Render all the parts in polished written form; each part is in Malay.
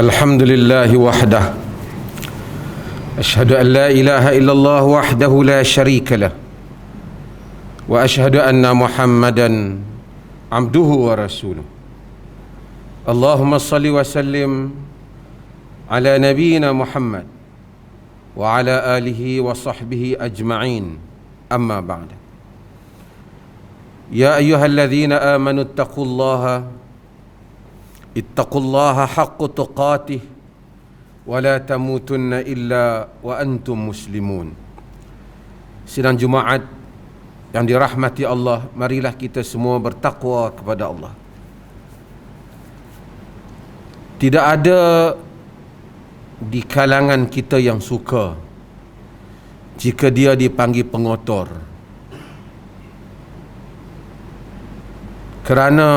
الحمد لله وحده أشهد أن لا إله إلا الله وحده لا شريك له وأشهد أن محمدا عبده ورسوله اللهم صل وسلم على نبينا محمد وعلى آله وصحبه أجمعين أما بعد يا أيها الذين آمنوا اتقوا الله حق تقاته ولا تموتن إلا وأنتم مسلمون. Sidang Jumaat yang dirahmati Allah, marilah kita semua bertakwa kepada Allah. Tidak ada di kalangan kita yang suka jika dia dipanggil pengotor, kerana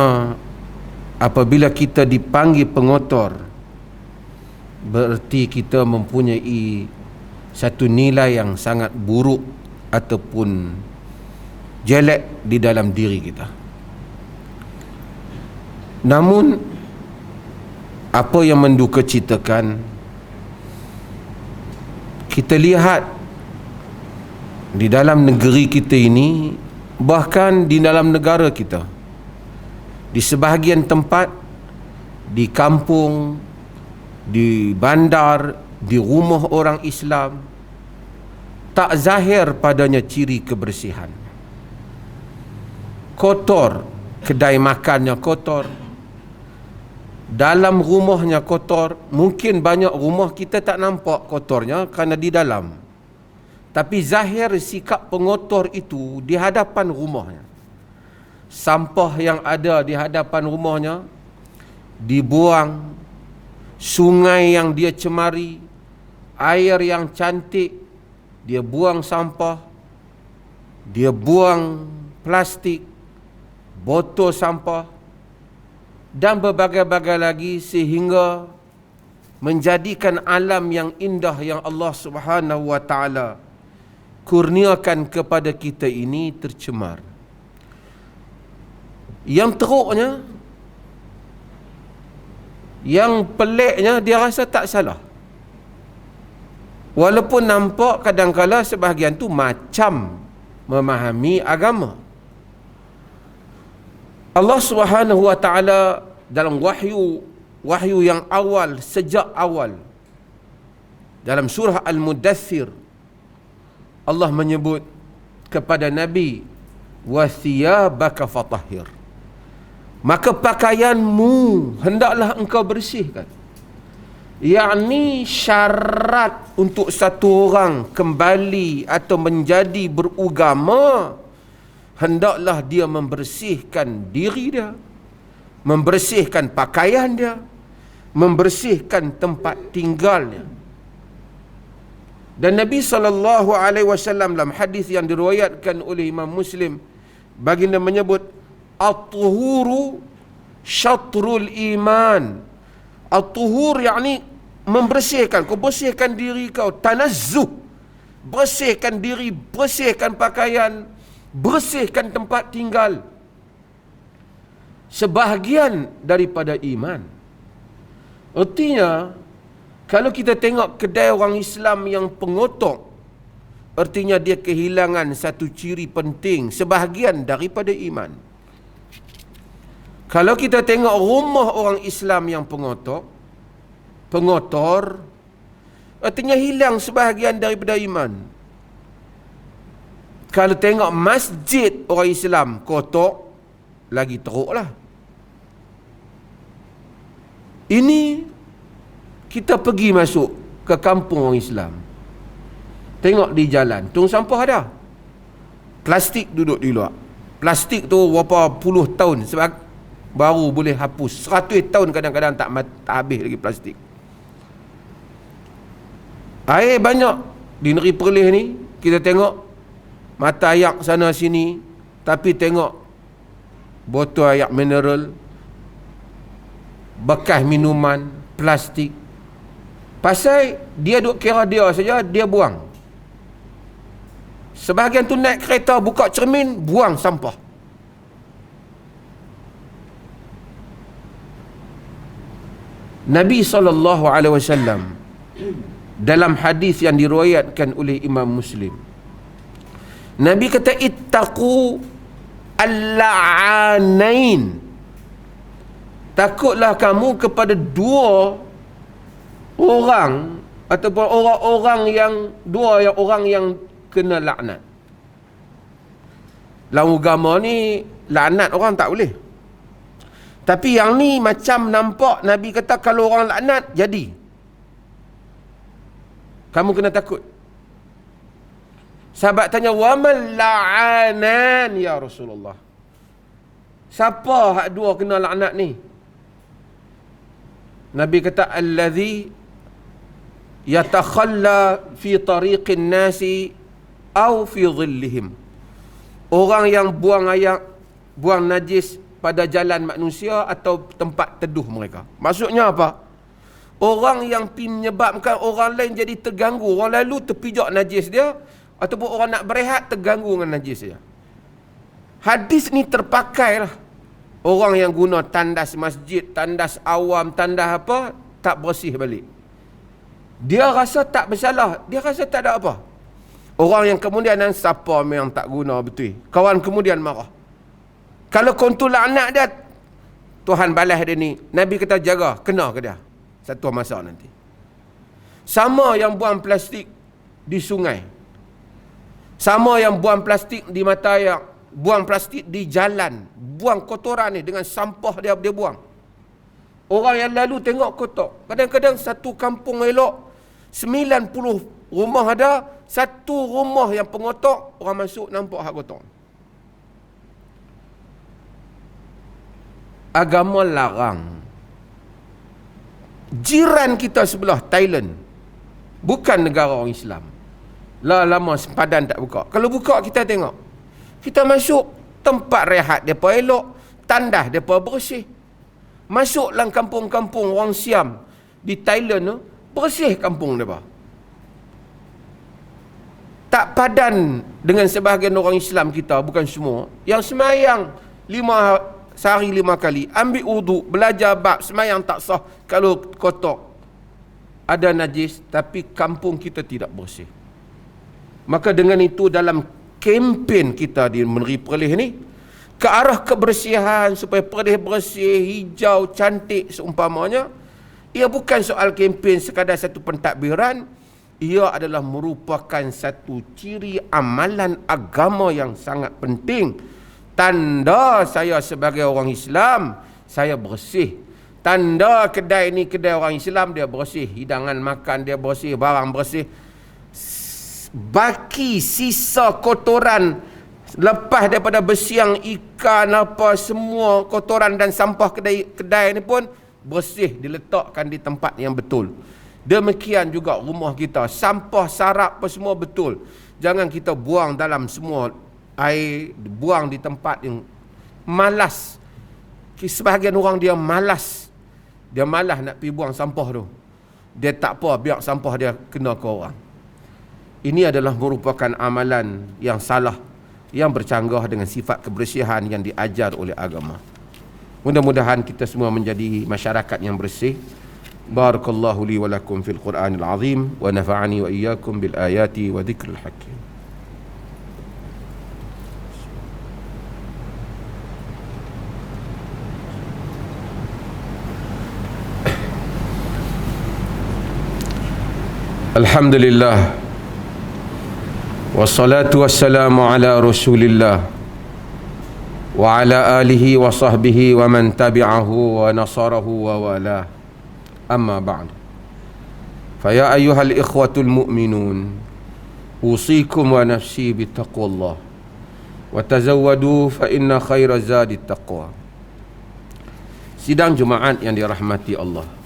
apabila kita dipanggil pengotor, berarti kita mempunyai satu nilai yang sangat buruk ataupun jelek di dalam diri kita. Namun apa yang mendukacitakan, kita lihat di dalam negeri kita ini, bahkan di dalam negara kita, di sebahagian tempat, di kampung, di bandar, di rumah orang Islam, tak zahir padanya ciri kebersihan. Kotor, kedai makannya kotor, dalam rumahnya kotor. Mungkin banyak rumah kita tak nampak kotornya kerana di dalam, tapi zahir sikap pengotor itu di hadapan rumahnya. Sampah yang ada di hadapan rumahnya dibuang, sungai yang dia cemari, air yang cantik dia buang sampah, dia buang plastik, botol sampah dan berbagai-bagai lagi, sehingga menjadikan alam yang indah yang Allah Subhanahu wa taala kurniakan kepada kita ini tercemar. Yang teruknya, yang peliknya, dia rasa tak salah, walaupun nampak kadang-kala sebahagian tu macam memahami agama. Allah Subhanahu wa taala dalam wahyu yang awal, sejak awal, dalam surah Al-Mudaththir, Allah menyebut kepada Nabi, wa thiyabaka fatahhir, maka pakaianmu hendaklah engkau bersihkan. Yakni syarat untuk satu orang kembali atau menjadi beragama, hendaklah dia membersihkan diri dia, membersihkan pakaian dia, membersihkan tempat tinggalnya. Dan Nabi SAW dalam hadis yang diriwayatkan oleh Imam Muslim, baginda menyebut, at-tuhuru syatrul iman. At-tuhur yakni membersihkan. Kau bersihkan diri kau, tanazzuh, bersihkan diri, bersihkan pakaian, bersihkan tempat tinggal, sebahagian daripada iman. Artinya, kalau kita tengok kedai orang Islam yang pengotor, artinya dia kehilangan satu ciri penting, sebahagian daripada iman. Kalau kita tengok rumah orang Islam yang pengotor, artinya hilang sebahagian daripada iman. Kalau tengok masjid orang Islam kotor, lagi teruklah. Ini kita pergi masuk ke kampung orang Islam, tengok di jalan, tong sampah ada, plastik duduk di luar. Plastik tu berapa puluh tahun sebab baru boleh hapus, 100 tahun kadang-kadang tak habis lagi plastik. Air banyak di negeri Perlis ni, kita tengok mata air sana sini, tapi tengok botol air mineral, bekas minuman, plastik. Pasal dia duk kira dia saja, dia buang. Sebahagian tu naik kereta, buka cermin, buang sampah. Nabi SAW dalam hadis yang diriwayatkan oleh Imam Muslim, Nabi kata, ittaqu al-la'anain, takutlah kamu kepada dua orang, ataupun orang yang kena laknat. Dalam agama ni laknat orang tak boleh, tapi yang ni macam nampak Nabi kata kalau orang laknat jadi, kamu kena takut. Sahabat tanya, wa man la'anan ya Rasulullah, siapa hak dua kena laknat ni? Nabi kata, allazi yatakhalla fi tariqin nasi au fi dhillihim, orang yang buang najis pada jalan manusia atau tempat teduh mereka. Maksudnya apa? Orang yang menyebabkan orang lain jadi terganggu. Orang lalu terpijak najis dia, ataupun orang nak berehat terganggu dengan najis dia. Hadis ni terpakai lah. Orang yang guna tandas masjid, tandas awam, tandas apa, tak bersih balik. Dia rasa tak bersalah, dia rasa tak ada apa. Orang yang kemudian siapa yang tak guna betul, kawan kemudian marah. Kalau kontu laknat dia, Tuhan balas dia ni. Nabi kata jaga, kena ke dia satu masa nanti. Sama yang buang plastik di sungai, sama yang buang plastik di mata air, buang plastik di jalan, buang kotoran ni dengan sampah dia buang. Orang yang lalu tengok kotor. Kadang-kadang satu kampung elok, 90 rumah ada, satu rumah yang pengotor, orang masuk nampak hak kotor. Agama larang. Jiran kita sebelah, Thailand, bukan negara orang Islam, lama sempadan tak buka. Kalau buka kita tengok, kita masuk tempat rehat depa elok, tandas depa bersih. Masuk dalam kampung-kampung orang Siam di Thailand tu, bersih kampung depa. Tak padan dengan sebahagian orang Islam kita, bukan semua, yang semayang sehari 5 kali, ambil wuduk, belajar bab, semayang tak sah kalau kotor, ada najis, tapi kampung kita tidak bersih. Maka dengan itu dalam kempen kita di Menteri Perlis ni, ke arah kebersihan supaya Perlis bersih, hijau, cantik seumpamanya, ia bukan soal kempen sekadar satu pentadbiran, ia adalah merupakan satu ciri amalan agama yang sangat penting. Tanda saya sebagai orang Islam, saya bersih. Tanda kedai ni kedai orang Islam, dia bersih. Hidangan makan dia bersih, barang bersih. Baki sisa kotoran lepas daripada bersiang ikan apa, semua kotoran dan sampah kedai ni pun bersih, diletakkan di tempat yang betul. Demikian juga rumah kita, sampah sarap apa semua betul. Jangan kita buang dalam semua air, buang di tempat yang malas. Sebahagian orang dia malas nak pergi buang sampah tu. Dia tak apa, biar sampah dia kena ke orang. Ini adalah merupakan amalan yang salah, yang bercanggah dengan sifat kebersihan yang diajar oleh agama. Mudah-mudahan kita semua menjadi masyarakat yang bersih. Barakallahu li wa lakum fil Qur'anil azim, wa nafa'ani wa iyyakum bil ayati wa dzikril hakim. Alhamdulillah, wassalatu wassalamu ala rasulillah wa ala alihi wa sahbihi wa man tabi'ahu wa nasarahu wa wala. Amma ba'd. Faya ayyuhal ikhwatul mu'minun, usikum wa nafsi bittaqwallah wa tazawwadu fa inna khaira zadi taqwa. Sidang Jumaat yang dirahmati Allah,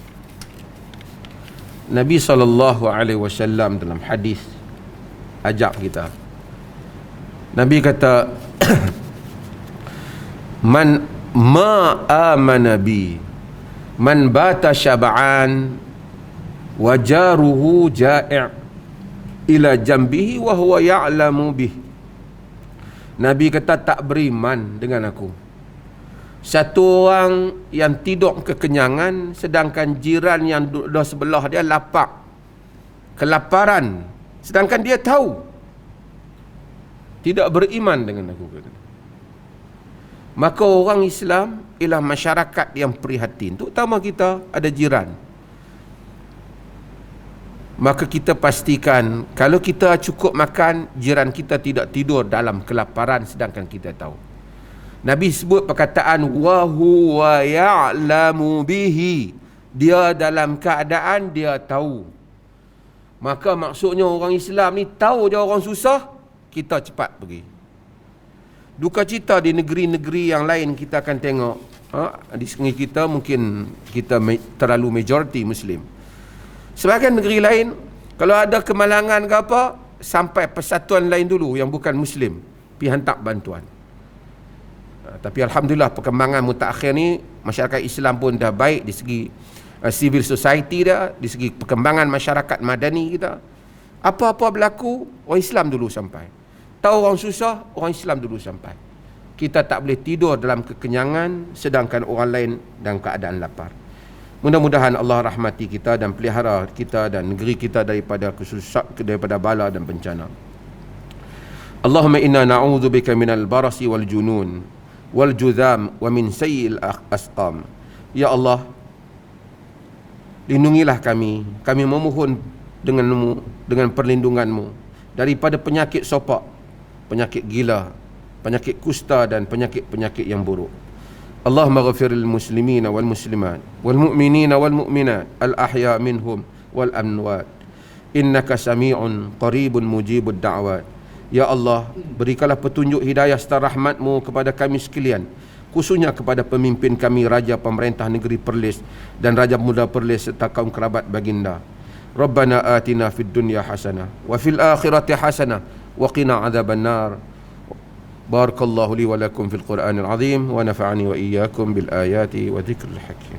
Nabi SAW dalam hadis ajak kita. Nabi kata, man amana bi man bata syab'an wa jaruhu ja'i' ila jambihi wa huwa ya'lamu bih. Nabi kata, tak beriman dengan aku Satu orang yang tidur kekenyangan, sedangkan jiran yang duduk sebelah dia lapar, kelaparan, sedangkan dia tahu. Tidak beriman dengan aku. Maka orang Islam ialah masyarakat yang prihatin. Terutama kita ada jiran. Maka kita pastikan kalau kita cukup makan, jiran kita tidak tidur dalam kelaparan sedangkan kita tahu. Nabi sebut perkataan wa huwa ya'lamu bihi. Dia dalam keadaan dia tahu. Maka maksudnya orang Islam ni tahu dia orang susah, kita cepat pergi. Duka cita di negeri-negeri yang lain kita akan tengok. Di segi kita mungkin kita terlalu majoriti Muslim. Sebahagian negeri lain, kalau ada kemalangan ke apa, sampai persatuan lain dulu yang bukan Muslim pergi hantar bantuan. Tapi Alhamdulillah perkembangan mutakhir ni, masyarakat Islam pun dah baik di segi civil society dah, di segi perkembangan masyarakat madani kita. Apa-apa berlaku, orang Islam dulu sampai. Tahu orang susah, orang Islam dulu sampai. Kita tak boleh tidur dalam kekenyangan sedangkan orang lain dalam keadaan lapar. Mudah-mudahan Allah rahmati kita dan pelihara kita dan negeri kita daripada daripada bala dan bencana. Allahumma inna na'udzubika minal barasi wal junun wal judham wa min sayyi'il asqam. Ya Allah, lindungilah kami. Kami memohon denganmu, dengan perlindunganmu daripada penyakit sopak, penyakit gila, penyakit kusta dan penyakit-penyakit yang buruk. Allahumma ghafir lil muslimina wal muslimat wal mu'minina wal mu'minat al ahya minhum wal amwat innaka sami'un qaribun mujibud da'wat. Ya Allah, berikanlah petunjuk hidayah serta rahmat-Mu kepada kami sekalian, khususnya kepada pemimpin kami, Raja Pemerintah Negeri Perlis dan Raja Muda Perlis serta kaum kerabat baginda. Rabbana atina fid dunya hasanah wa fil akhirati hasanah wa qina adzaban nar. Barakallahu li wa lakum fil Qur'anil azim wa nafa'ani wa iyyakum bil ayati wa dzikril hakim.